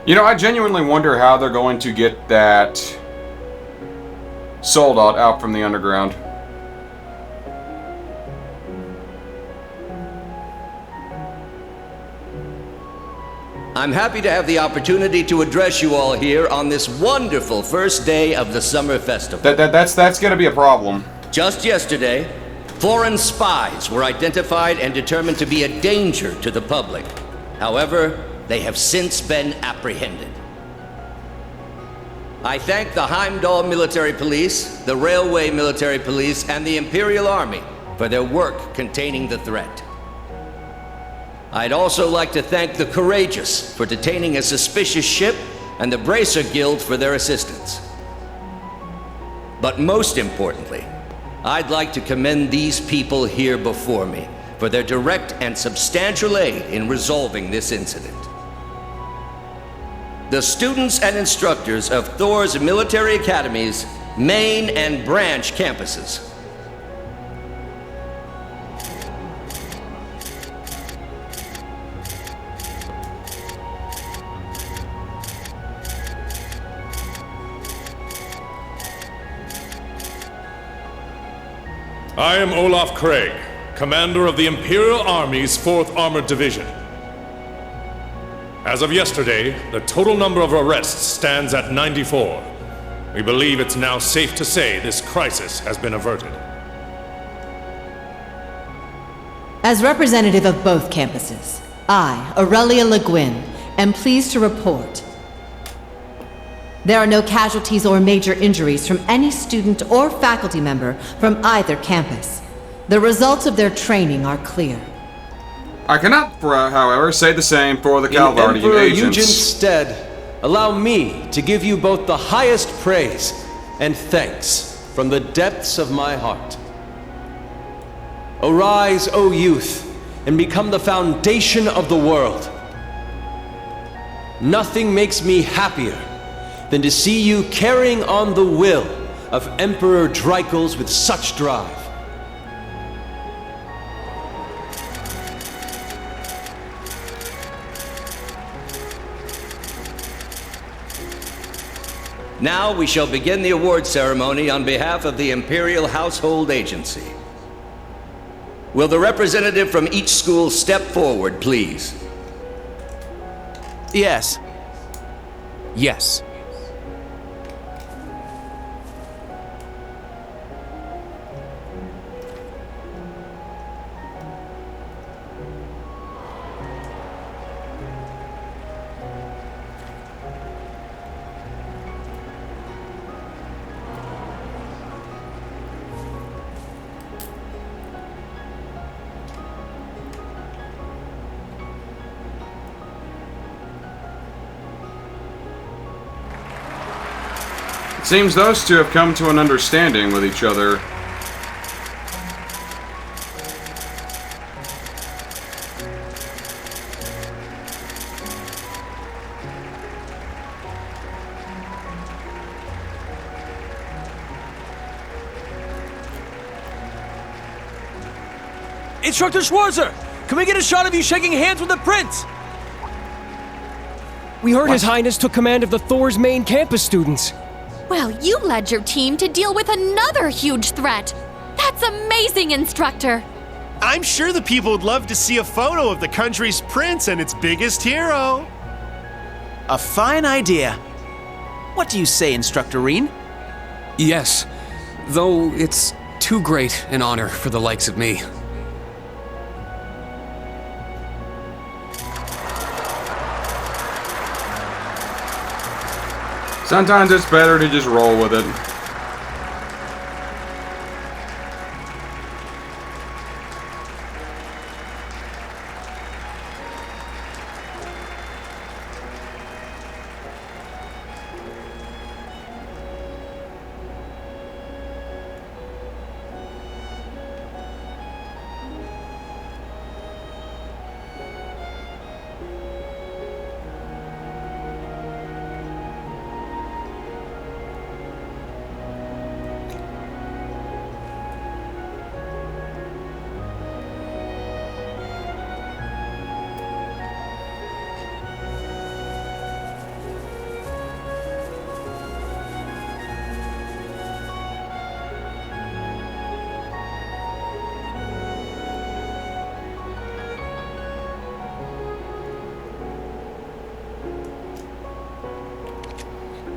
You know, I genuinely wonder how they're going to get that soldat out from the underground. I'm happy to have the opportunity to address you all here on this wonderful first day of the summer festival. That's gonna be a problem. Just yesterday, foreign spies were identified and determined to be a danger to the public. However, they have since been apprehended. I thank the Heimdall Military Police, the Railway Military Police, and the Imperial Army for their work containing the threat. I'd also like to thank the Courageous for detaining a suspicious ship and the Bracer Guild for their assistance. But most importantly, I'd like to commend these people here before me for their direct and substantial aid in resolving this incident. The students and instructors of Thor's military academies, main and branch campuses. I am Olaf Craig, commander of the Imperial Army's 4th Armored Division. As of yesterday, the total number of arrests stands at 94. We believe it's now safe to say this crisis has been averted. As representative of both campuses, I, Aurelia Le Guin, am pleased to report there are no casualties or major injuries from any student or faculty member from either campus. The results of their training are clear. I cannot, however, say the same for the Calvardian Emperor agents. Eugen's stead, allow me to give you both the highest praise and thanks from the depths of my heart. Arise, O youth, and become the foundation of the world. Nothing makes me happier than to see you carrying on the will of Emperor Dreikels with such drive. Now we shall begin the award ceremony on behalf of the Imperial Household Agency. Will the representative from each school step forward, please? Yes. Yes. Seems those two have come to an understanding with each other. Instructor Schwarzer, can we get a shot of you shaking hands with the Prince? We heard His Highness took command of the Thor's main campus students. Well, you led your team to deal with another huge threat. That's amazing, Instructor. I'm sure the people would love to see a photo of the country's prince and its biggest hero. A fine idea. What do you say, Instructor Reen? Yes, though it's too great an honor for the likes of me. Sometimes it's better to just roll with it.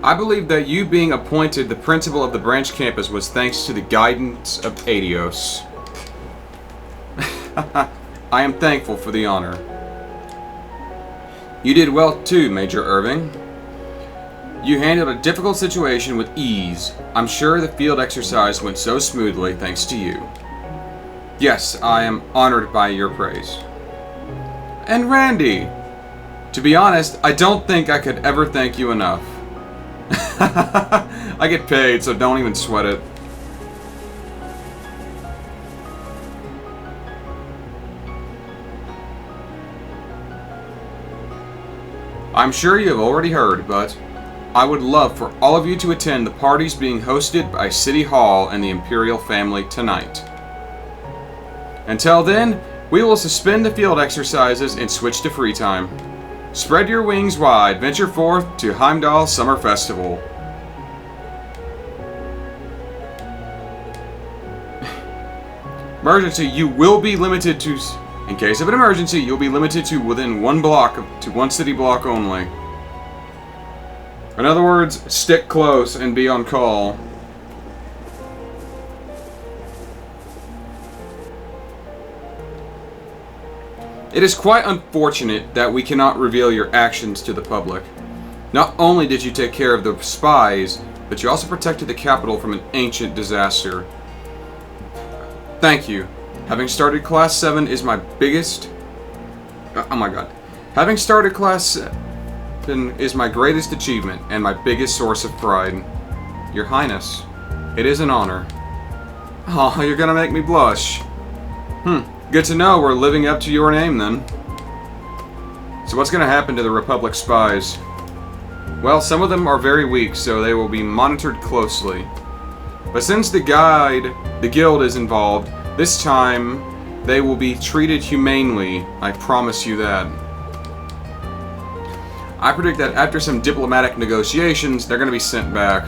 I believe that you being appointed the principal of the branch campus was thanks to the guidance of Adios. I am thankful for the honor. You did well too, Major Irving. You handled a difficult situation with ease. I'm sure the field exercise went so smoothly thanks to you. Yes, I am honored by your praise. And Randy, to be honest, I don't think I could ever thank you enough. I get paid, so don't even sweat it. I'm sure you have already heard, but I would love for all of you to attend the parties being hosted by City Hall and the Imperial family tonight. Until then, we will suspend the field exercises and switch to free time. Spread your wings wide, venture forth to Heimdall Summer Festival. Emergency, you will be limited to... In case of an emergency, you'll be limited to within one block, to one city block only. In other words, stick close and be on call. It is quite unfortunate that we cannot reveal your actions to the public. Not only did you take care of the spies, but you also protected the capital from an ancient disaster. Thank you. Having started Class 7 is my biggest... Oh my god. Having started Class 7 is my greatest achievement and my biggest source of pride. Your Highness, it is an honor. Oh, you're gonna make me blush. Good to know we're living up to your name then. So what's gonna happen to the Republic spies? Well, some of them are very weak, so they will be monitored closely. But since the guild is involved, this time they will be treated humanely, I promise you that. I predict that after some diplomatic negotiations, they're going to be sent back.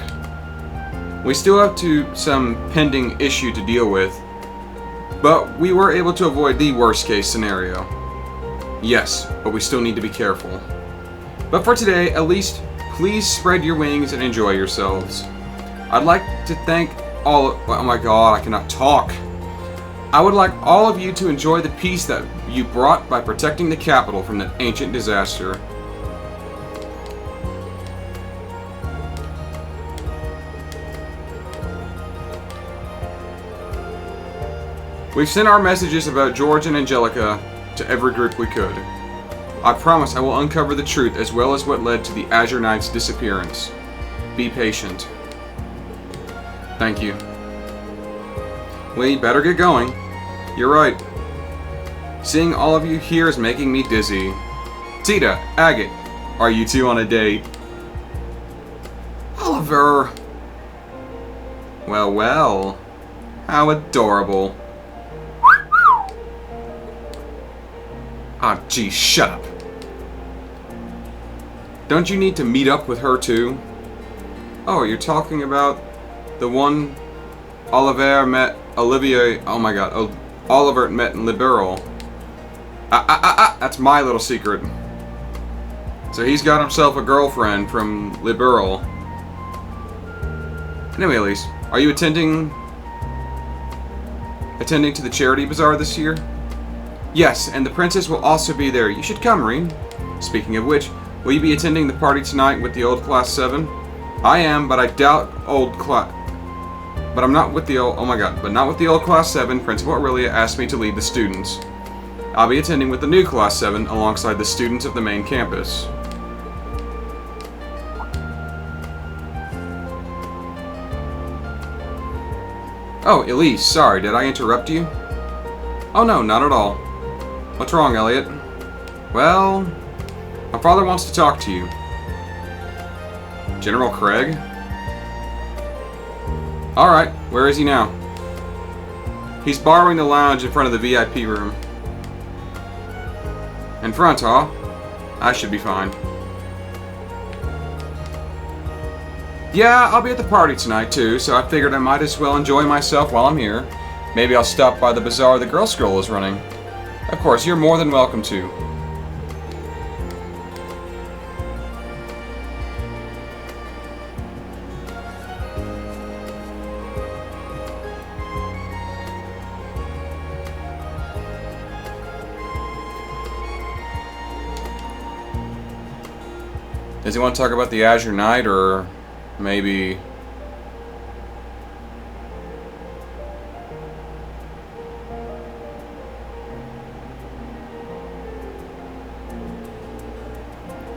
We still have some pending issue to deal with, but we were able to avoid the worst case scenario. Yes, but we still need to be careful. But for today, at least, please spread your wings and enjoy yourselves. I'd like to thank oh my god, I cannot talk. I would like all of you to enjoy the peace that you brought by protecting the capital from that ancient disaster. We've sent our messages about George and Angelica to every group we could. I promise I will uncover the truth as well as what led to the Azure Knight's disappearance. Be patient. Thank you. We better get going. You're right. Seeing all of you here is making me dizzy. Tita, Agate, are you two on a date? Oliver! Well, well. How adorable. Ah, geez, shut up. Don't you need to meet up with her too? Oh, you're talking about the one Oliver met Olivier. Oh my god, Oliver met in Liberal. That's my little secret. So he's got himself a girlfriend from Liberal. Anyway, Elise, are you attending to the charity bazaar this year? Yes, and the princess will also be there. You should come, Reen. Speaking of which, will you be attending the party tonight with the old Class 7? I am, but I doubt old Class... But I'm not with the old... Oh my god. But not with the old Class 7. Principal Aurelia asked me to lead the students. I'll be attending with the new Class 7 alongside the students of the main campus. Oh, Elise, sorry, did I interrupt you? Oh no, not at all. What's wrong, Elliot? Well, my father wants to talk to you. General Craig? Alright, where is he now? He's borrowing the lounge in front of the VIP room. In front, huh? I should be fine. Yeah, I'll be at the party tonight too, so I figured I might as well enjoy myself while I'm here. Maybe I'll stop by the bazaar the Girl Scroll is running. Of course, you're more than welcome to. Does he want to talk about the Azure Knight, or maybe...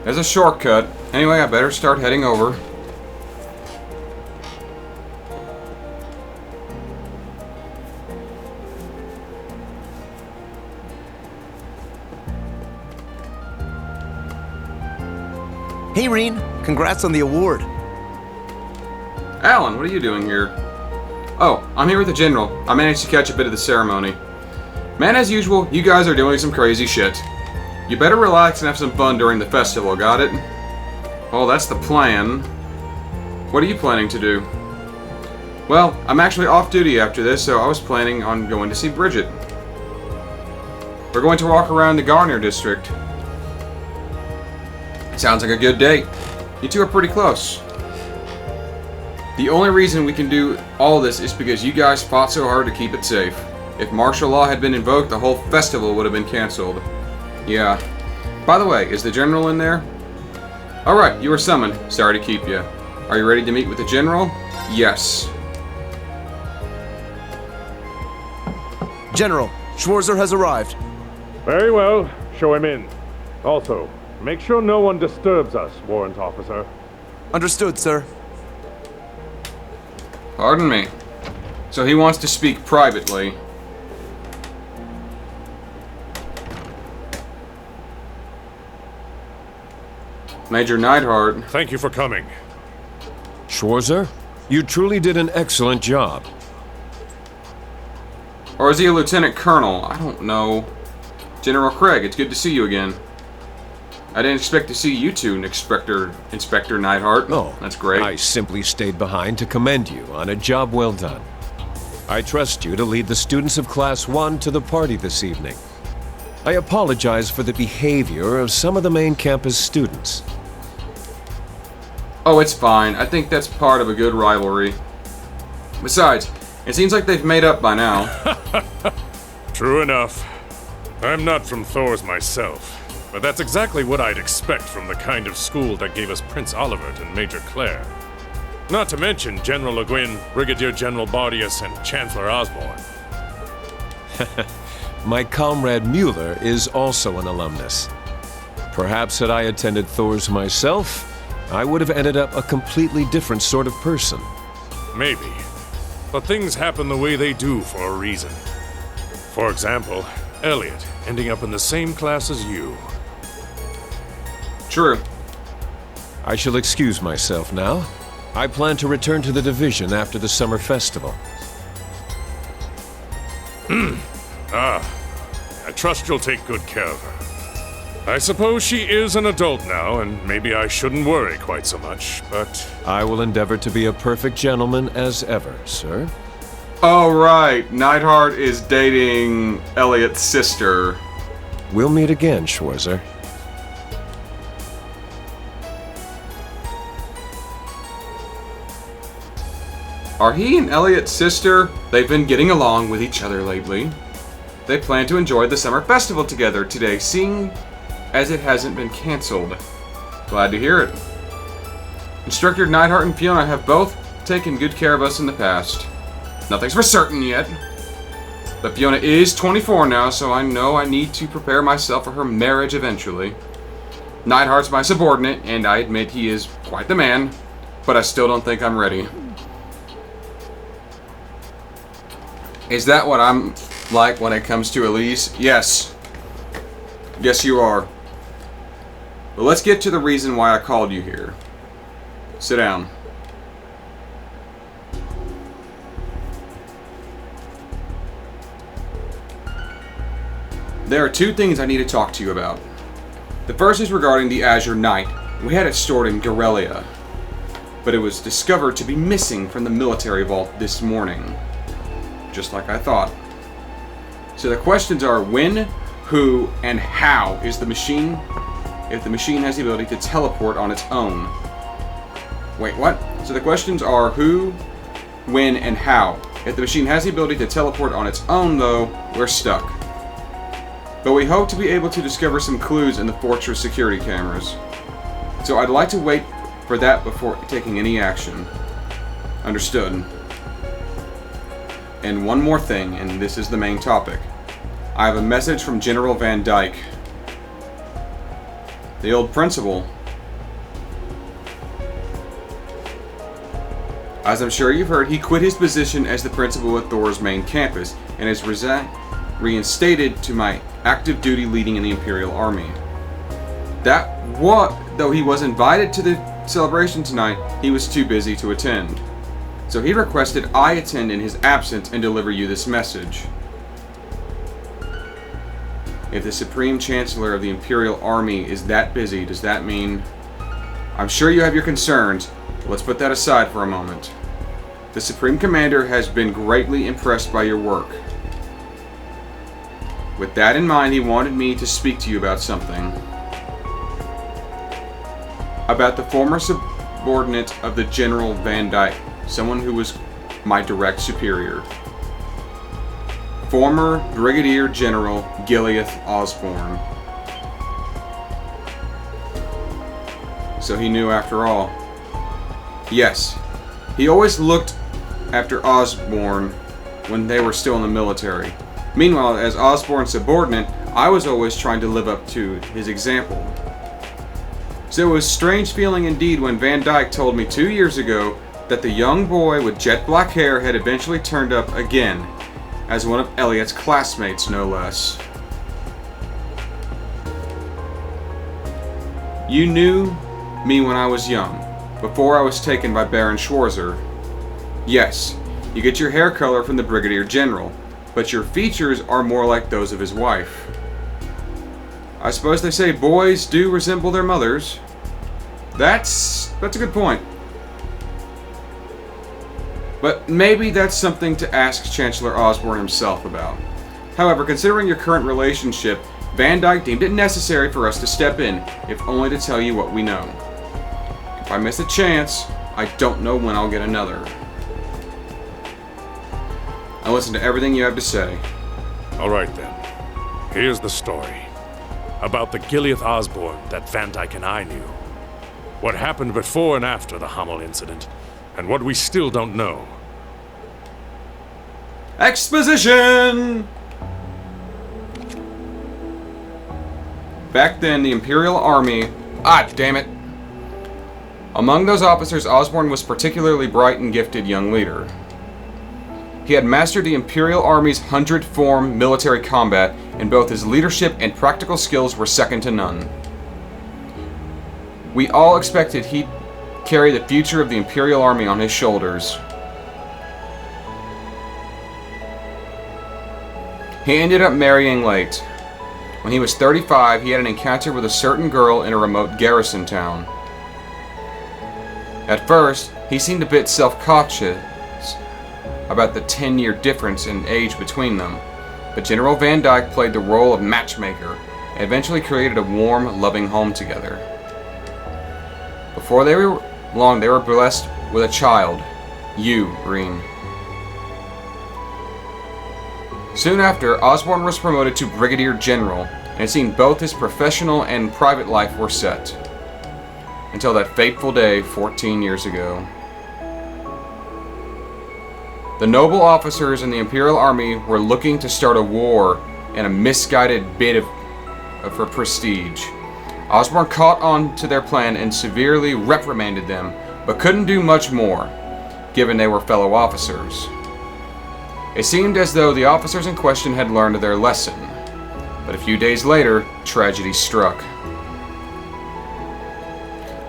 There's a shortcut. Anyway, I better start heading over. Hey, Reen. Congrats on the award. Alan, what are you doing here? Oh, I'm here with the General. I managed to catch a bit of the ceremony. Man, as usual, you guys are doing some crazy shit. You better relax and have some fun during the festival, got it? Well, that's the plan. What are you planning to do? Well, I'm actually off duty after this, so I was planning on going to see Bridget. We're going to walk around the Garner district. Sounds like a good date. You two are pretty close. The only reason we can do all this is because you guys fought so hard to keep it safe. If martial law had been invoked, the whole festival would have been cancelled. Yeah. By the way, is the General in there? Alright, you were summoned. Sorry to keep you. Are you ready to meet with the General? Yes. General, Schwarzer has arrived. Very well. Show him in. Also, make sure no one disturbs us, Warrant Officer. Understood, sir. Pardon me. So he wants to speak privately. Major Neidhart. Thank you for coming. Schwarzer, you truly did an excellent job. Or is he a Lieutenant Colonel? I don't know. General Craig, it's good to see you again. I didn't expect to see you two, Inspector Neidhart. No, that's great. I simply stayed behind to commend you on a job well done. I trust you to lead the students of Class 1 to the party this evening. I apologize for the behavior of some of the main campus students. Oh, it's fine. I think that's part of a good rivalry. Besides, it seems like they've made up by now. True enough. I'm not from Thor's myself, but that's exactly what I'd expect from the kind of school that gave us Prince Olivert and Major Claire. Not to mention General Le Guin, Brigadier General Bardius, and Chancellor Osborne. My comrade Mueller is also an alumnus. Perhaps had I attended Thor's myself, I would have ended up a completely different sort of person. Maybe. But things happen the way they do for a reason. For example, Elliot ending up in the same class as you. True. I shall excuse myself now. I plan to return to the division after the summer festival. I trust you'll take good care of her. I suppose she is an adult now, and maybe I shouldn't worry quite so much, but... I will endeavor to be a perfect gentleman as ever, sir. Oh, right. Neidhart is dating Elliot's sister. We'll meet again, Schwarzer. Are he and Elliot's sister? They've been getting along with each other lately. They plan to enjoy the summer festival together today, seeing as it hasn't been cancelled. Glad to hear it. Instructor Neidhart and Fiona have both taken good care of us in the past. Nothing's for certain yet. But Fiona is 24 now, so I know I need to prepare myself for her marriage eventually. Neidhart's my subordinate, and I admit he is quite the man, but I still don't think I'm ready. Is that what I'm like when it comes to Elise? Yes. Yes, you are. But let's get to the reason why I called you here. Sit down. There are two things I need to talk to you about. The first is regarding the Azure Knight. We had it stored in Gorelia, but it was discovered to be missing from the military vault this morning. Just like I thought. So the questions are when, who, and how is the machine, if the machine has the ability to teleport on its own. Wait, what? So the questions are who, when, and how. If the machine has the ability to teleport on its own, though, we're stuck. But we hope to be able to discover some clues in the fortress security cameras. So I'd like to wait for that before taking any action. Understood. And one more thing, and this is the main topic. I have a message from General Van Dyke. The old principal. As I'm sure you've heard, he quit his position as the principal at Thor's main campus and is reinstated to my active duty leading in the Imperial Army. Though he was invited to the celebration tonight, he was too busy to attend. So he requested I attend in his absence and deliver you this message. If the Supreme Chancellor of the Imperial Army is that busy, does that mean... I'm sure you have your concerns, but let's put that aside for a moment. The Supreme Commander has been greatly impressed by your work. With that in mind, he wanted me to speak to you about something. About the former subordinate of the General Van Dyke, someone who was my direct superior. Former Brigadier General Gileath Osborne. So he knew after all. Yes, he always looked after Osborne when they were still in the military. Meanwhile, as Osborne's subordinate, I was always trying to live up to his example. So it was a strange feeling indeed when Van Dyke told me 2 years ago that the young boy with jet black hair had eventually turned up again, as one of Elliot's classmates, no less. You knew me when I was young, before I was taken by Baron Schwarzer. Yes, you get your hair color from the Brigadier General, but your features are more like those of his wife. I suppose they say boys do resemble their mothers. That's a good point. But maybe that's something to ask Chancellor Osborne himself about. However, considering your current relationship, Van Dyke deemed it necessary for us to step in, if only to tell you what we know. If I miss a chance, I don't know when I'll get another. I'll listen to everything you have to say. Alright then. Here's the story. About the Gileath Osborne that Van Dyke and I knew. What happened before and after the Hummel incident, and what we still don't know. Exposition! Back then, the Imperial Army... Ah, damn it! Among those officers, Osborne was particularly bright and gifted young leader. He had mastered the Imperial Army's 100-form military combat, and both his leadership and practical skills were second to none. We all expected he'd carry the future of the Imperial Army on his shoulders. He ended up marrying late. When he was 35, he had an encounter with a certain girl in a remote garrison town. At first, he seemed a bit self-conscious about the 10-year difference in age between them, but General Van Dyke played the role of matchmaker and eventually created a warm, loving home together. Before they were long, they were blessed with a child, you, Green. Soon after, Osborne was promoted to Brigadier General, and it seemed both his professional and private life were set. Until that fateful day 14 years ago. The noble officers in the Imperial Army were looking to start a war in a misguided bid for prestige. Osborne caught on to their plan and severely reprimanded them, but couldn't do much more, given they were fellow officers. It seemed as though the officers in question had learned their lesson, but a few days later, tragedy struck.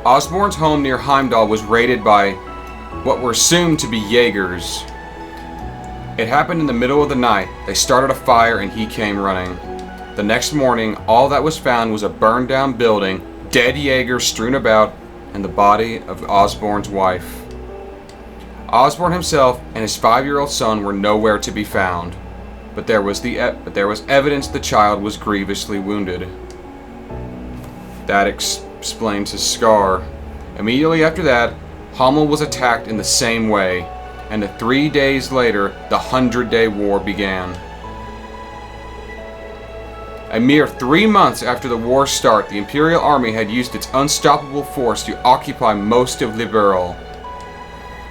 Osborne's home near Heimdall was raided by what were assumed to be Jaegers. It happened in the middle of the night. They started a fire and he came running. The next morning, all that was found was a burned down building, dead Jaegers strewn about, and the body of Osborne's wife. Osborne himself and his 5-year-old son were nowhere to be found, but there was evidence the child was grievously wounded. That explains his scar. Immediately after that, Hummel was attacked in the same way, and 3 days later, the 100-Day War began. A mere 3 months after the war's start, the Imperial Army had used its unstoppable force to occupy most of Liberal.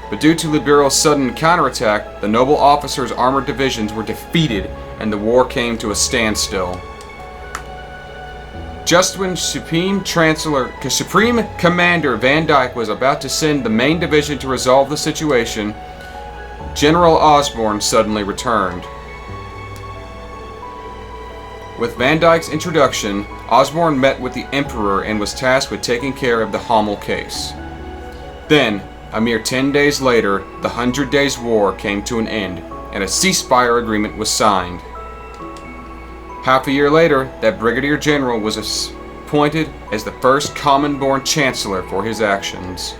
But due to Liberal's sudden counterattack, the noble officers' armored divisions were defeated and the war came to a standstill. Just when Supreme Commander Van Dyke was about to send the main division to resolve the situation, General Osborne suddenly returned. With Van Dyke's introduction, Osborne met with the Emperor and was tasked with taking care of the Hommel case. Then, a mere 10 days later, the 100 Days War came to an end, and a ceasefire agreement was signed. Half a year later, that Brigadier General was appointed as the first common-born Chancellor for his actions.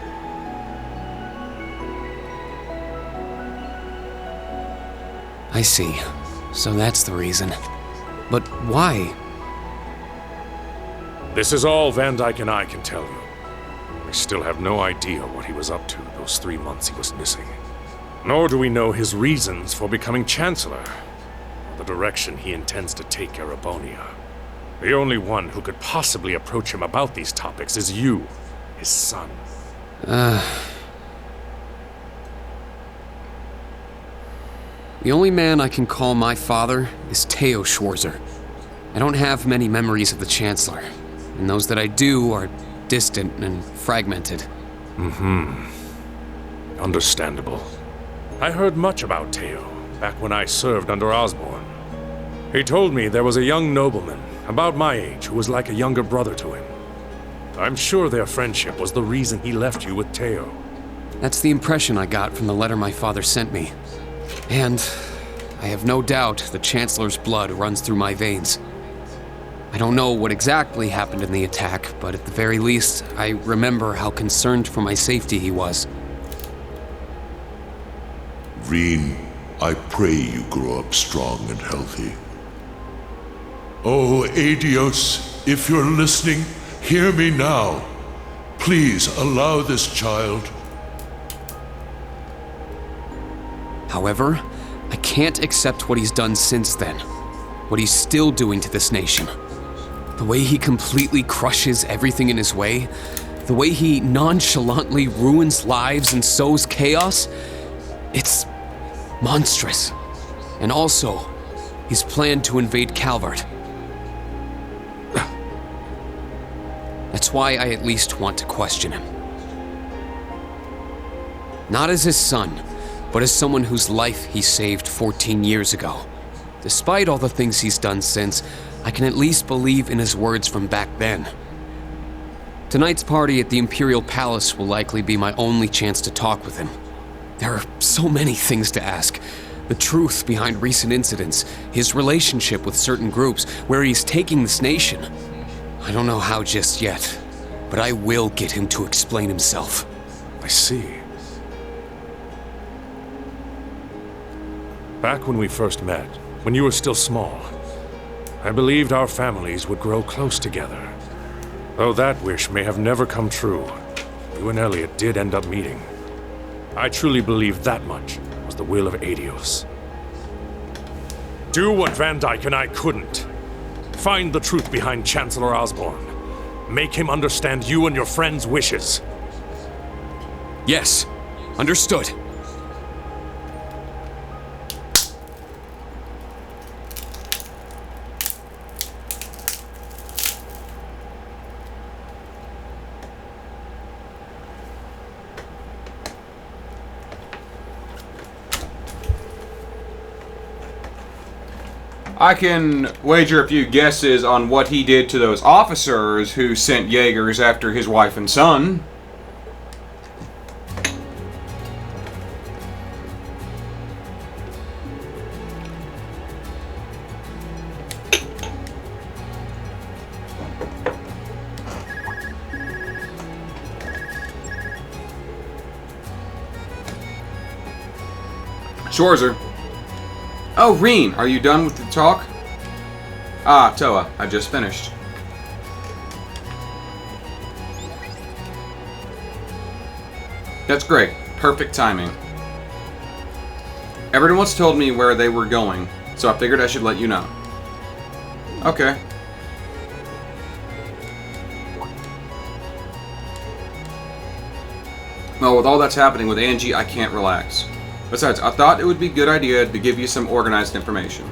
I see. So that's the reason. But why? This is all Van Dyke and I can tell you. We still have no idea what he was up to those 3 months he was missing. Nor do we know his reasons for becoming Chancellor, or the direction he intends to take Erebonia. The only one who could possibly approach him about these topics is you, his son. The only man I can call my father is Theo Schwarzer. I don't have many memories of the Chancellor, and those that I do are distant and fragmented. Understandable. I heard much about Theo back when I served under Osborne. He told me there was a young nobleman about my age who was like a younger brother to him. I'm sure their friendship was the reason he left you with Theo. That's the impression I got from the letter my father sent me. And I have no doubt the Chancellor's blood runs through my veins. I don't know what exactly happened in the attack, but at the very least, I remember how concerned for my safety he was. Reen, I pray you grow up strong and healthy. Oh, Adios, if you're listening, hear me now. Please allow this child. However, I can't accept what he's done since then. What he's still doing to this nation. The way he completely crushes everything in his way. The way he nonchalantly ruins lives and sows chaos. It's monstrous. And also, his plan to invade Calvert. That's why I at least want to question him. Not as his son, but as someone whose life he saved 14 years ago. Despite all the things he's done since, I can at least believe in his words from back then. Tonight's party at the Imperial Palace will likely be my only chance to talk with him. There are so many things to ask. The truth behind recent incidents, his relationship with certain groups, where he's taking this nation. I don't know how just yet, but I will get him to explain himself. I see. Back when we first met, when you were still small, I believed our families would grow close together. Though that wish may have never come true, you and Elliot did end up meeting. I truly believe that much was the will of Adios. Do what Van Dyke and I couldn't. Find the truth behind Chancellor Osborne. Make him understand you and your friends' wishes. Yes, understood. I can wager a few guesses on what he did to those officers who sent Jaegers after his wife and son. Schwarzer. Oh, Reen, are you done with the talk? Ah, Toa, I just finished. That's great. Perfect timing. Everyone once told me where they were going, so I figured I should let you know. Okay, Well, with all that's happening with Angie, I can't relax. Besides, I thought it would be a good idea to give you some organized information.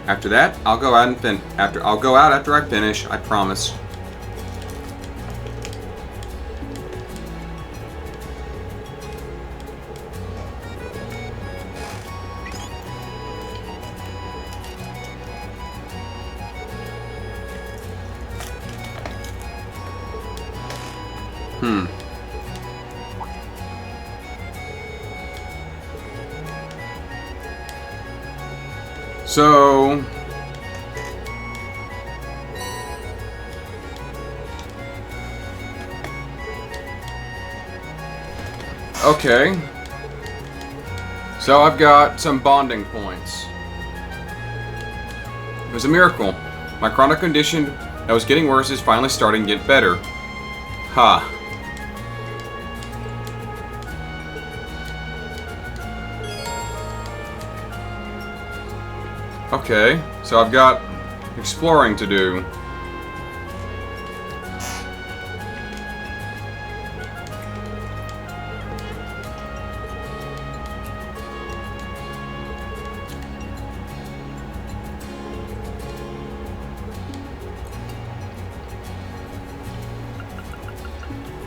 After that, I'll go out after I finish, I promise. So... okay. So I've got some bonding points. It was a miracle. My chronic condition that was getting worse is finally starting to get better. Ha. Okay, so I've got exploring to do.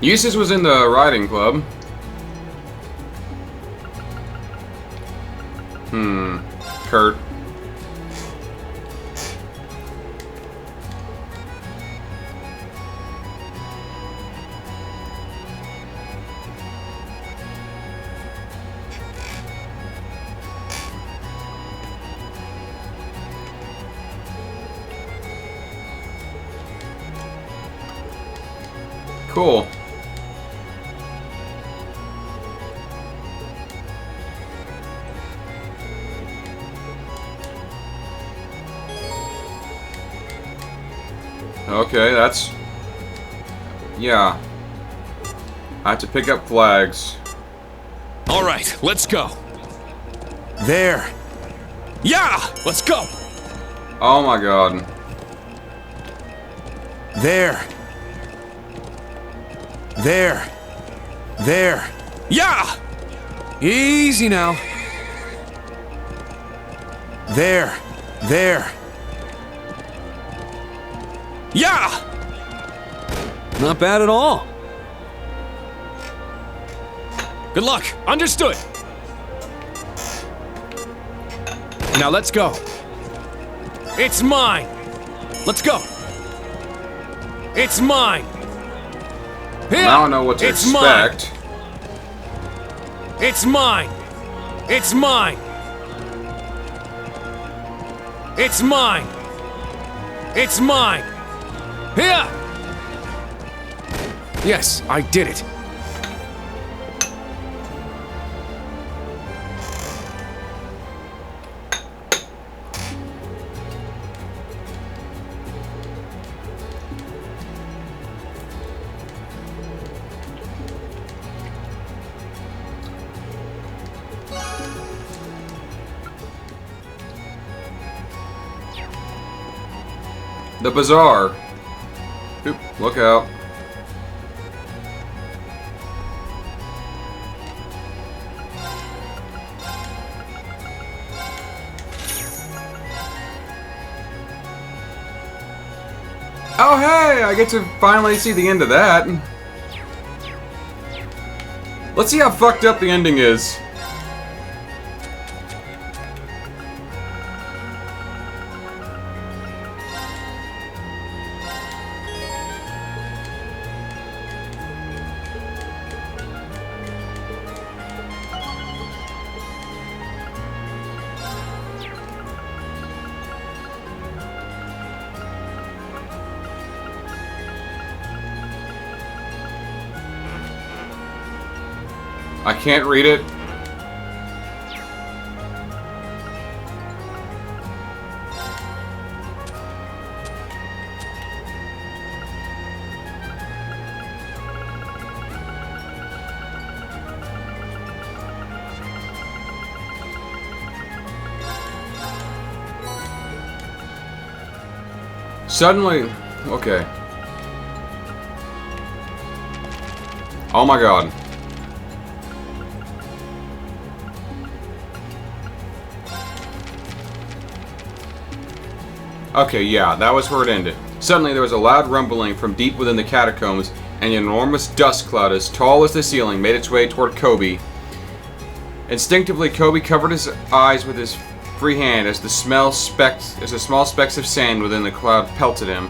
Eustace was in the riding club. Kurt. Cool. Okay, that's... yeah. I have to pick up flags. All right, let's go. There. Yeah, let's go. Oh my god. There. There. There. Yeah. Easy now. There. There. Yeah. Not bad at all. Good luck. Understood. Now let's go. It's mine. Let's go. It's mine. Here. Now I know what to expect. It's mine. It's mine. It's mine. It's mine. Here. Yes, I did it. The bazaar. Oop, look out. Oh hey, I get to finally see the end of that. Let's see how fucked up the ending is. I can't read it. Suddenly, okay. Oh my god. Okay, yeah, that was where it ended. Suddenly there was a loud rumbling from deep within the catacombs, and an enormous dust cloud as tall as the ceiling made its way toward Kobe. Instinctively, Kobe covered his eyes with his free hand as the small specks of sand within the cloud pelted him.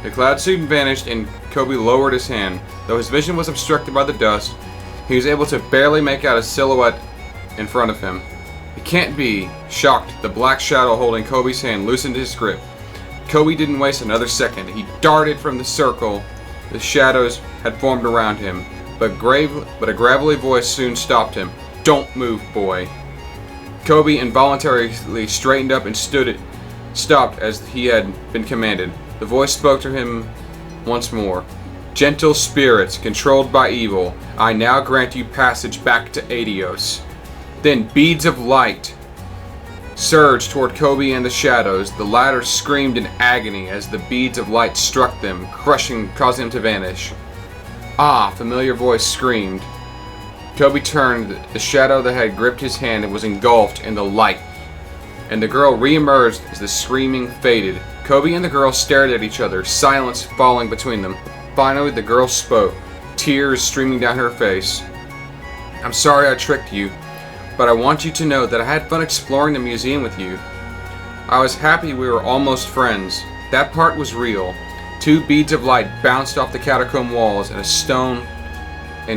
The cloud soon vanished, and Kobe lowered his hand. Though his vision was obstructed by the dust, he was able to barely make out a silhouette in front of him. It can't be. Shocked, the black shadow holding Kobe's hand loosened his grip. Kobe didn't waste another second. He darted from the circle the shadows had formed around him, but a gravelly voice soon stopped him. "Don't move, boy." Kobe involuntarily straightened up and stopped as he had been commanded. The voice spoke to him once more. "Gentle spirits, controlled by evil, I now grant you passage back to Adios." Then beads of light surged toward Kobe and the shadows. The latter screamed in agony as the beads of light struck them, causing them to vanish. "Ah!" familiar voice screamed. Kobe turned. The shadow that had gripped his hand was engulfed in the light, and the girl re-emerged as the screaming faded. Kobe and the girl stared at each other, silence falling between them. Finally, the girl spoke, tears streaming down her face. "I'm sorry I tricked you, but I want you to know that I had fun exploring the museum with you. I was happy we were almost friends. That part was real." Two beads of light bounced off the catacomb walls and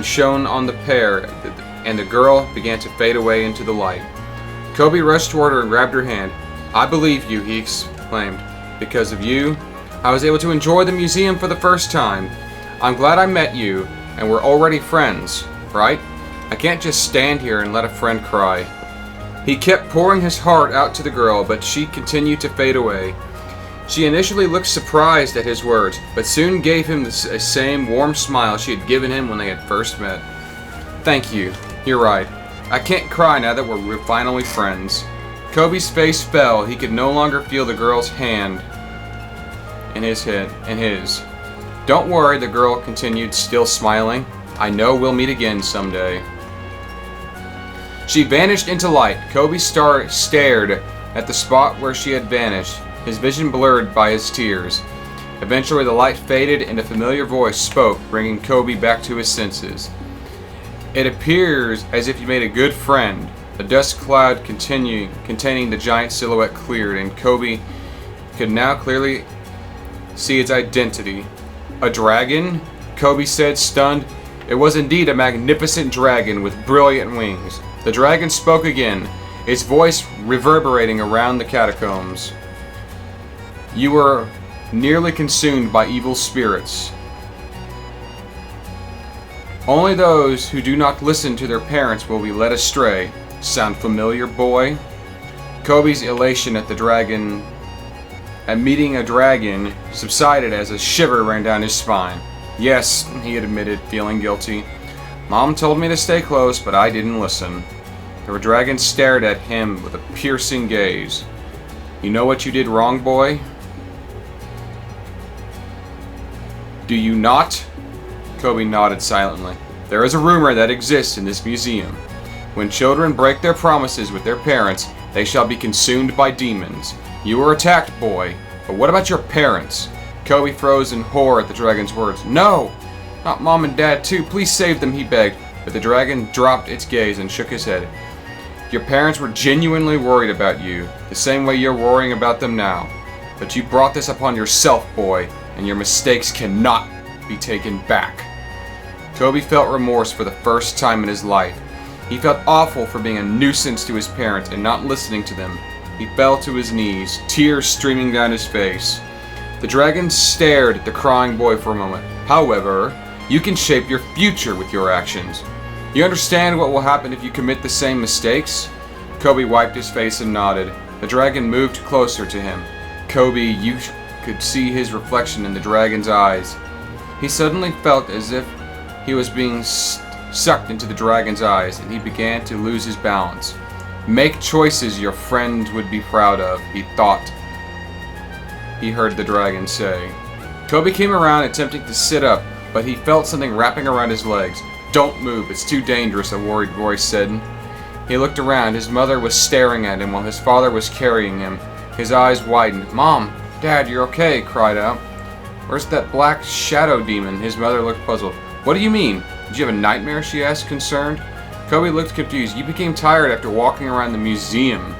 shone on the pair, and the girl began to fade away into the light. Kobe rushed toward her and grabbed her hand. "I believe you," he exclaimed. "Because of you, I was able to enjoy the museum for the first time. I'm glad I met you, and we're already friends, right? I can't just stand here and let a friend cry." He kept pouring his heart out to the girl, but she continued to fade away. She initially looked surprised at his words, but soon gave him the same warm smile she had given him when they had first met. "Thank you. You're right. I can't cry now that we're finally friends." Kobe's face fell. He could no longer feel the girl's hand in his. "Don't worry," the girl continued, still smiling. "I know we'll meet again someday." She vanished into light. Kobe stared at the spot where she had vanished, his vision blurred by his tears. Eventually the light faded and a familiar voice spoke, bringing Kobe back to his senses. "It appears as if you made a good friend." The dust cloud containing the giant silhouette cleared, and Kobe could now clearly see its identity. "A dragon?" Kobe said, stunned. It was indeed a magnificent dragon with brilliant wings. The dragon spoke again, its voice reverberating around the catacombs. "You were nearly consumed by evil spirits. Only those who do not listen to their parents will be led astray. Sound familiar, boy?" Kobe's elation at meeting a dragon subsided as a shiver ran down his spine. "Yes," he admitted, feeling guilty. "Mom told me to stay close, but I didn't listen." The dragon stared at him with a piercing gaze. "You know what you did wrong, boy? Do you not?" Kobe nodded silently. "There is a rumor that exists in this museum. When children break their promises with their parents, they shall be consumed by demons. You were attacked, boy, but what about your parents?" Kobe froze in horror at the dragon's words. "No! Not Mom and Dad too. Please save them," he begged, but the dragon dropped its gaze and shook his head. "Your parents were genuinely worried about you, the same way you're worrying about them now. But you brought this upon yourself, boy, and your mistakes cannot be taken back." Kobe felt remorse for the first time in his life. He felt awful for being a nuisance to his parents and not listening to them. He fell to his knees, tears streaming down his face. The dragon stared at the crying boy for a moment. "However, you can shape your future with your actions. You understand what will happen if you commit the same mistakes?" Kobe wiped his face and nodded. The dragon moved closer to him. Kobe, you could see his reflection in the dragon's eyes. He suddenly felt as if he was being sucked into the dragon's eyes, and he began to lose his balance. "Make choices your friend would be proud of," he thought. He heard the dragon say. Kobe came around, attempting to sit up, but he felt something wrapping around his legs. "Don't move, it's too dangerous," a worried voice said. He looked around. His mother was staring at him while his father was carrying him. His eyes widened. "Mom, Dad, you're okay, cried out. Where's that black shadow demon? His mother looked puzzled. What do you mean? Did you have a nightmare? She asked, concerned. Kobe looked confused. You became tired after walking around the museum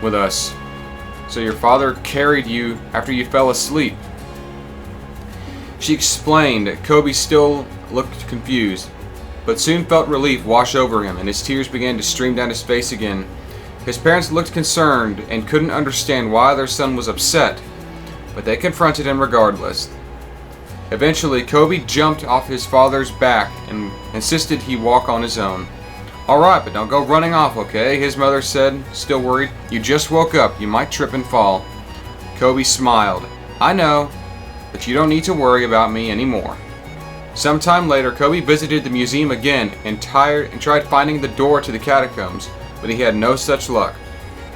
with us. So your father carried you after you fell asleep. She explained. Kobe still looked confused, but soon felt relief wash over him, and his tears began to stream down his face again. His parents looked concerned and couldn't understand why their son was upset, but they confronted him regardless. Eventually, Kobe jumped off his father's back and insisted he walk on his own. Alright, but don't go running off, okay? His mother said, still worried. You just woke up. You might trip and fall. Kobe smiled. I know, but you don't need to worry about me anymore. Sometime later, Kobe visited the museum again and tried finding the door to the catacombs, but he had no such luck.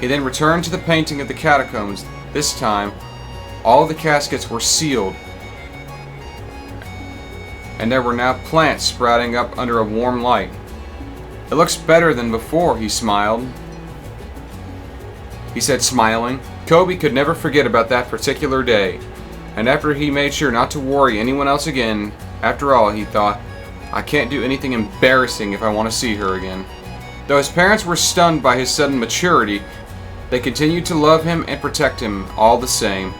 He then returned to the painting of the catacombs. This time, all the caskets were sealed, and there were now plants sprouting up under a warm light. It looks better than before, he smiled. He said, smiling. Kobe could never forget about that particular day, and after he made sure not to worry anyone else again, after all, he thought, I can't do anything embarrassing if I want to see her again. Though his parents were stunned by his sudden maturity, they continued to love him and protect him all the same.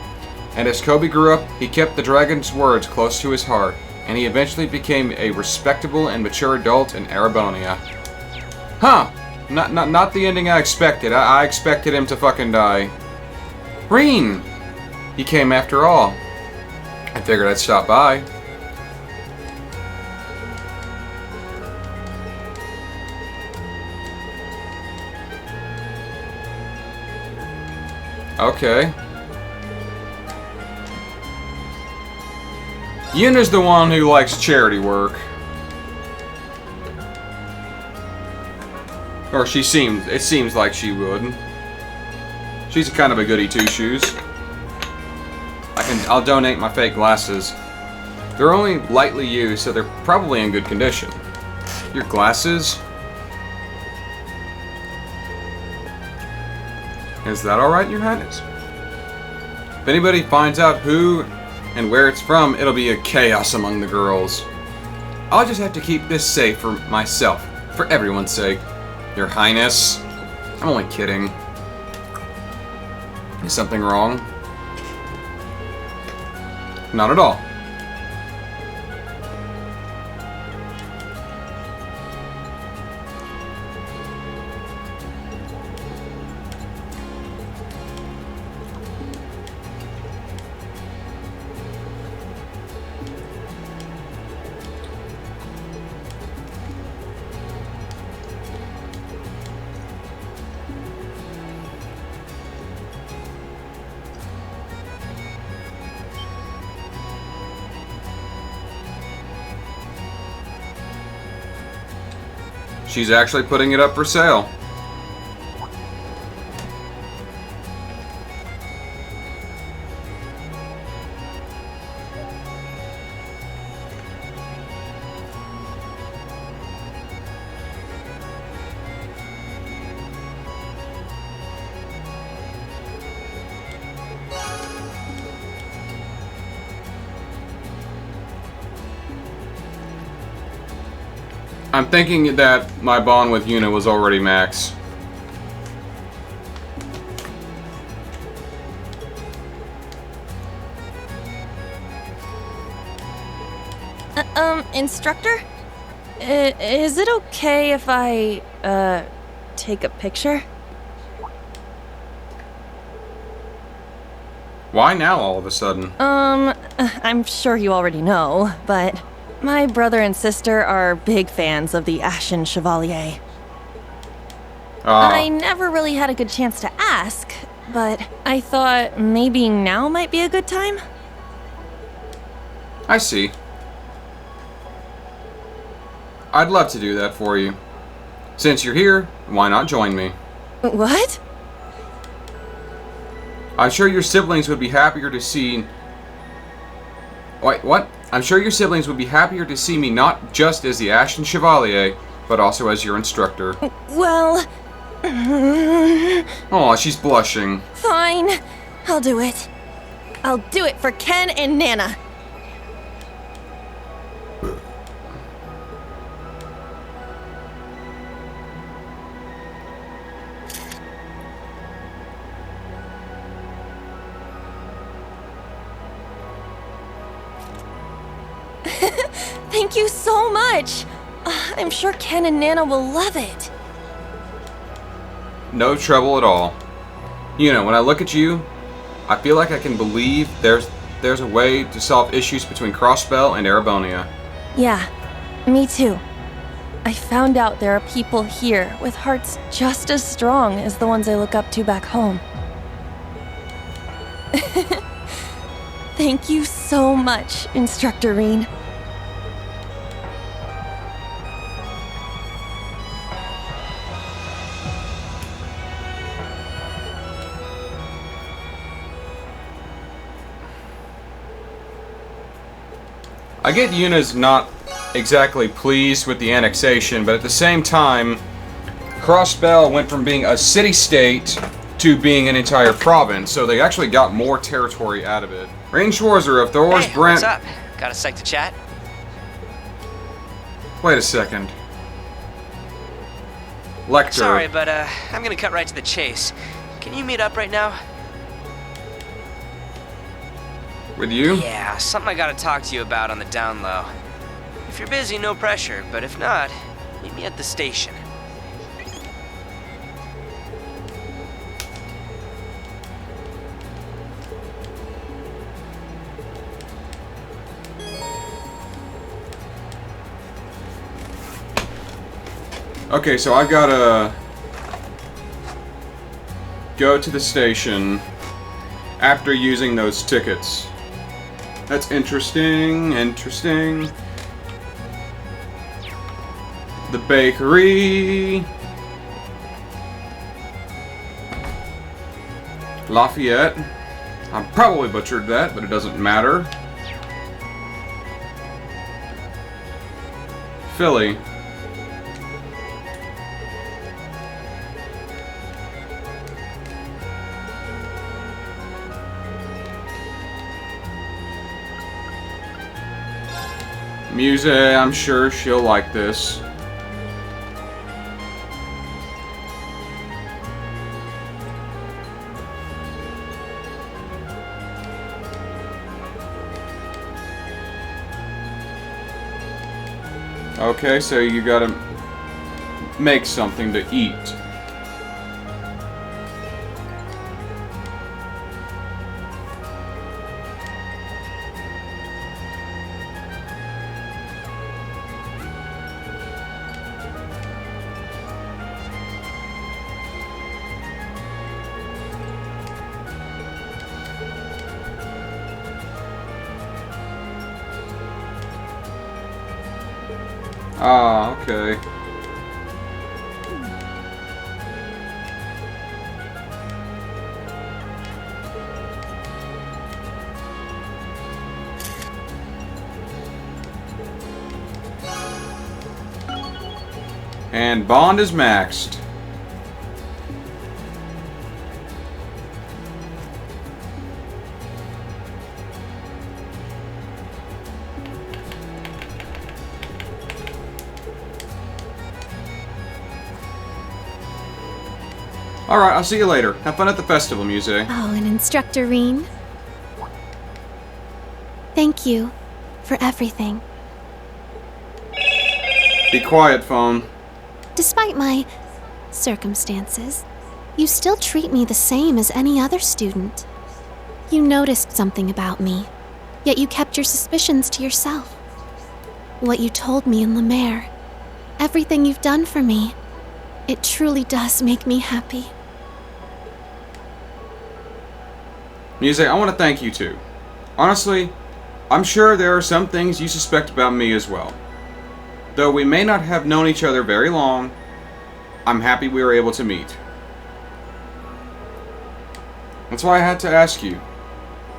And as Kobe grew up, he kept the dragon's words close to his heart, and he eventually became a respectable and mature adult in Arabonia. Huh. Not the ending I expected. I expected him to fucking die. Reen! He came after all. I figured I'd stop by. Okay. Yuna's the one who likes charity work. Or it seems like she would. She's kind of a goody two-shoes. I'll donate my fake glasses. They're only lightly used, so they're probably in good condition. Your glasses? Is that alright, Your Highness? If anybody finds out who and where it's from, it'll be a chaos among the girls. I'll just have to keep this safe for myself, for everyone's sake. Your Highness. I'm only kidding. Is something wrong? Not at all. She's actually putting it up for sale. I'm thinking that my bond with Yuna was already max. Instructor? Is it okay if I, take a picture? Why now all of a sudden? I'm sure you already know, but my brother and sister are big fans of the Ashen Chevalier. I never really had a good chance to ask, but I thought maybe now might be a good time? I see. I'd love to do that for you. Since you're here, why not join me? What? I'm sure your siblings would be happier to see... Wait, what? I'm sure your siblings would be happier to see me not just as the Ashen Chevalier, but also as your instructor. Well... Aw, she's blushing. Fine. I'll do it. I'll do it for Ken and Nana. Thank you so much. I'm sure Ken and Nana will love it. No trouble at all. You know, when I look at you, I feel like I can believe there's a way to solve issues between Crossbell and Erebonia. Yeah, me too. I found out there are people here with hearts just as strong as the ones I look up to back home. Thank you so much, Instructor Reen. I get Yuna's not exactly pleased with the annexation, but at the same time, Crossbell went from being a city-state to being an entire province, so they actually got more territory out of it. Rain Schwarzer of Thor's Brent. What's up? Got a sec to chat? Wait a second. Lecter. Sorry, but I'm gonna cut right to the chase. Can you meet up right now? With you? Yeah, something I gotta talk to you about on the down low. If you're busy, no pressure, but if not, meet me at the station. Okay, so I've gotta go to the station after using those tickets. That's interesting, interesting. The bakery. Lafayette. I probably butchered that, but it doesn't matter. Philly. Muse, I'm sure she'll like this. Okay, so you gotta make something to eat. Ah, okay. And bond is maxed. Alright, I'll see you later. Have fun at the festival, Muse. Oh, and Instructor Reen. Thank you for everything. Be quiet, phone. Despite my circumstances, you still treat me the same as any other student. You noticed something about me, yet you kept your suspicions to yourself. What you told me in Lemaire, everything you've done for me, it truly does make me happy. Muse, I want to thank you too. Honestly, I'm sure there are some things you suspect about me as well. Though we may not have known each other very long, I'm happy we were able to meet. That's why I had to ask you.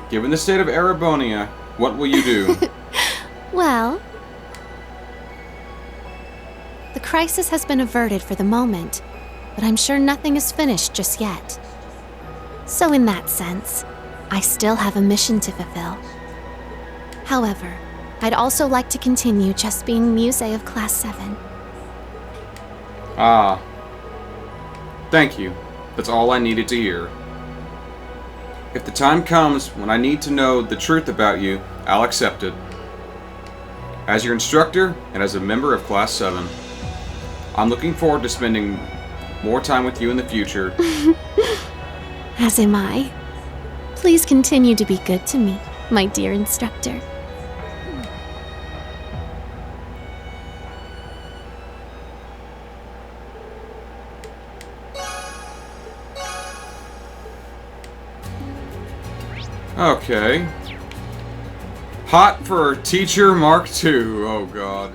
Given the state of Erebonia, what will you do? Well, the crisis has been averted for the moment, but I'm sure nothing is finished just yet. So in that sense, I still have a mission to fulfill. However, I'd also like to continue just being Muse of Class 7. Ah. Thank you. That's all I needed to hear. If the time comes when I need to know the truth about you, I'll accept it. As your instructor and as a member of Class 7, I'm looking forward to spending more time with you in the future. As am I. Please continue to be good to me, my dear instructor. Okay. Hot for Teacher Mark II. Oh god.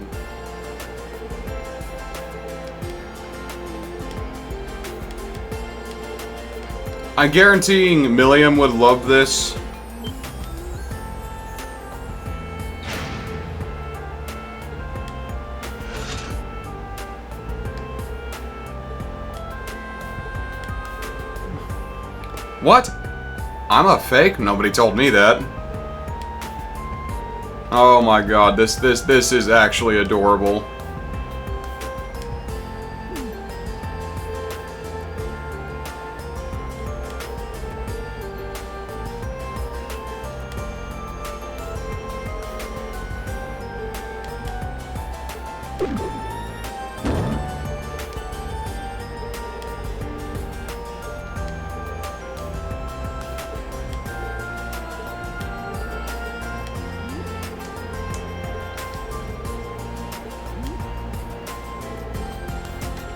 I'm guaranteeing Milliam would love this. What? I'm a fake? Nobody told me that. Oh my god, this is actually adorable.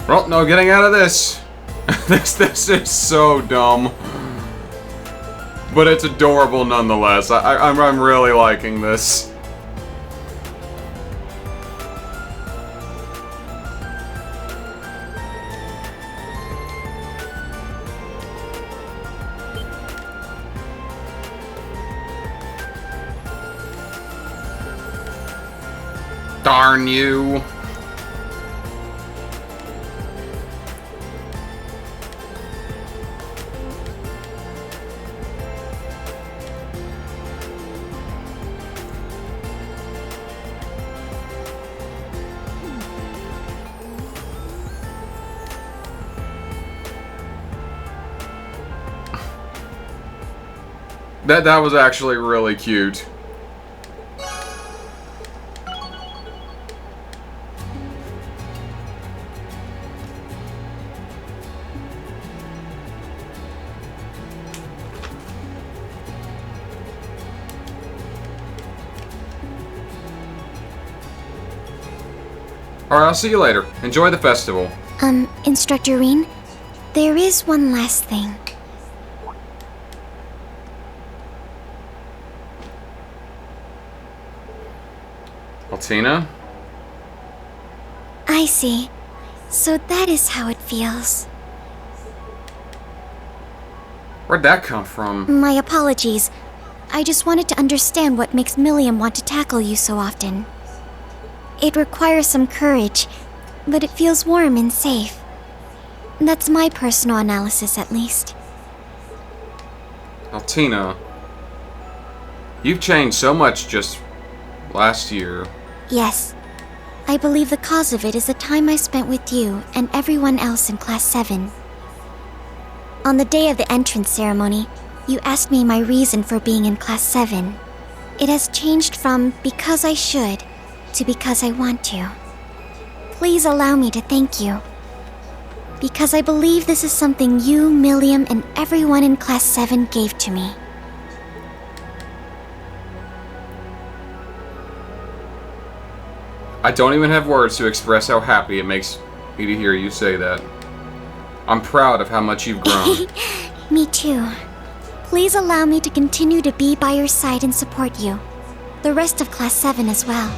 Well, no getting out of this. This is so dumb. But it's adorable nonetheless. I'm really liking this. Darn you. That was actually really cute. Alright, I'll see you later. Enjoy the festival. Instructor Reen, there is one last thing. Altina? I see. So that is how it feels. Where'd that come from? My apologies. I just wanted to understand what makes Milliam want to tackle you so often. It requires some courage, but it feels warm and safe. That's my personal analysis, at least. Altina, you've changed so much just last year. Yes. I believe the cause of it is the time I spent with you and everyone else in Class 7. On the day of the entrance ceremony, you asked me my reason for being in Class 7. It has changed from because I should to because I want to. Please allow me to thank you. Because I believe this is something you, Milliam, and everyone in Class 7 gave to me. I don't even have words to express how happy it makes me to hear you say that. I'm proud of how much you've grown. Me too. Please allow me to continue to be by your side and support you. The rest of Class 7 as well.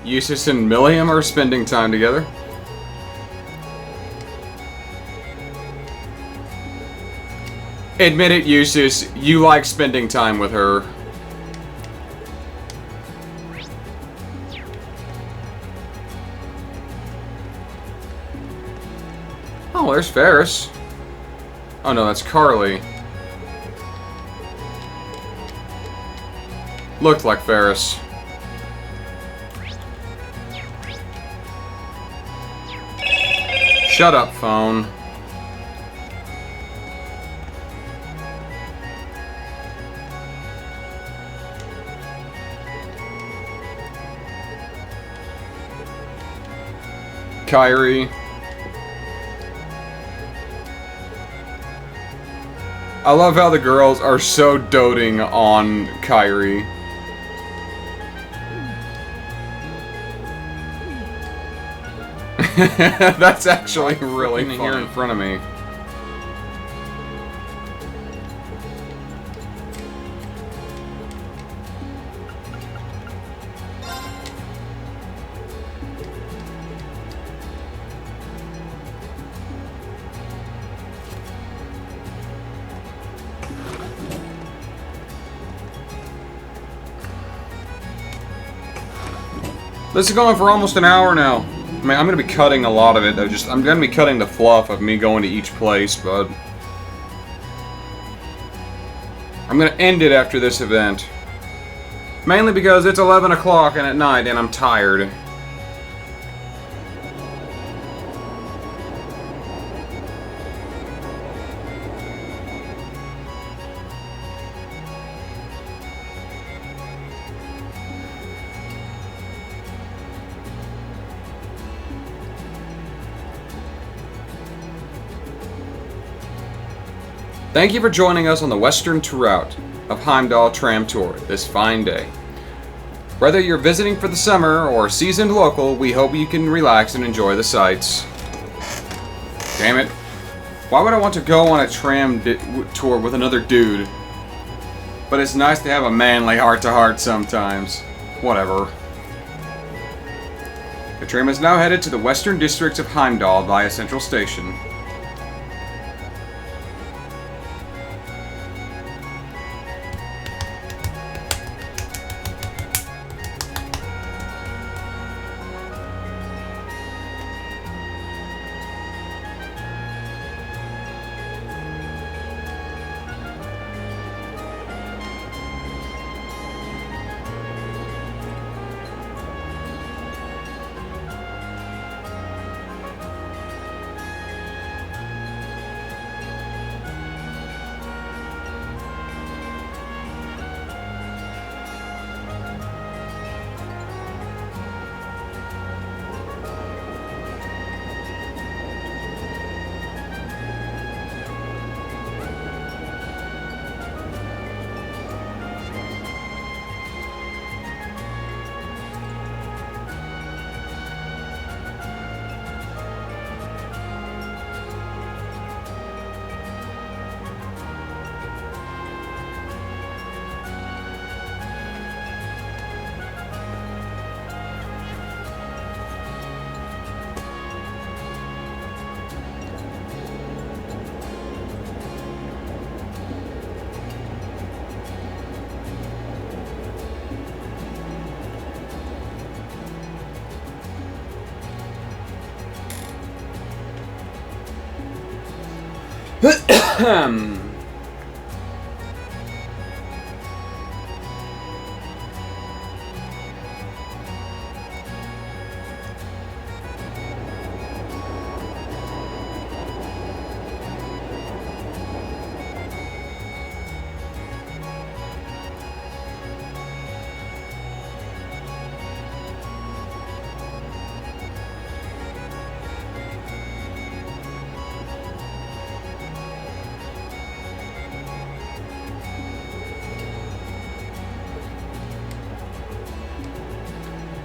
Eustace and Milliam are spending time together. Admit it, Eustace, you like spending time with her. there's Ferris. Oh no, that's Carly. Looked like Ferris. Shut up, phone. Kyrie. I love how the girls are so doting on Kyrie. That's actually really funny. Here in front of me. This is going for almost an hour now. I mean, I'm going to be cutting a lot of it. I'm going to be cutting the fluff of me going to each place, but I'm going to end it after this event. Mainly because it's 11 o'clock and at night and I'm tired. Thank you for joining us on the western route of Heimdall tram tour this fine day. Whether you're visiting for the summer or a seasoned local, we hope you can relax and enjoy the sights. Damn it. Why would I want to go on a tram tour with another dude? But it's nice to have a manly heart-to-heart sometimes. Whatever. The tram is now headed to the western districts of Heimdall via Central Station.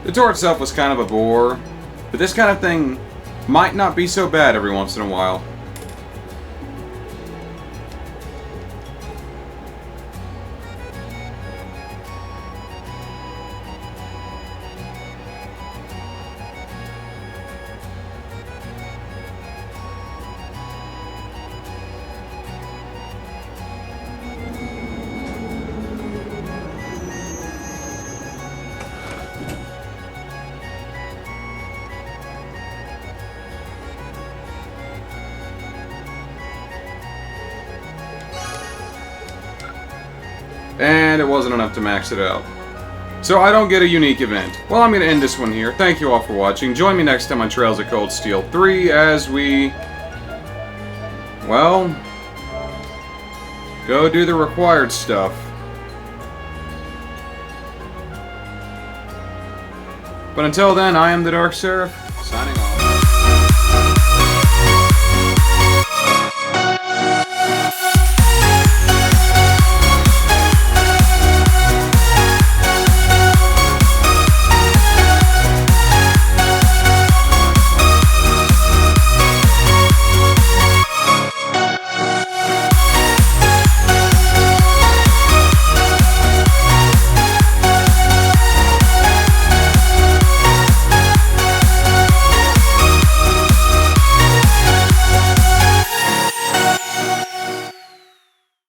The tour itself was kind of a bore, but this kind of thing might not be so bad every once in a while. and it wasn't enough to max it out. So I don't get a unique event. Well, I'm going to end this one here. Thank you all for watching. Join me next time on Trails of Cold Steel 3 as we, well, go do the required stuff. But until then, I am the Dark Seraph.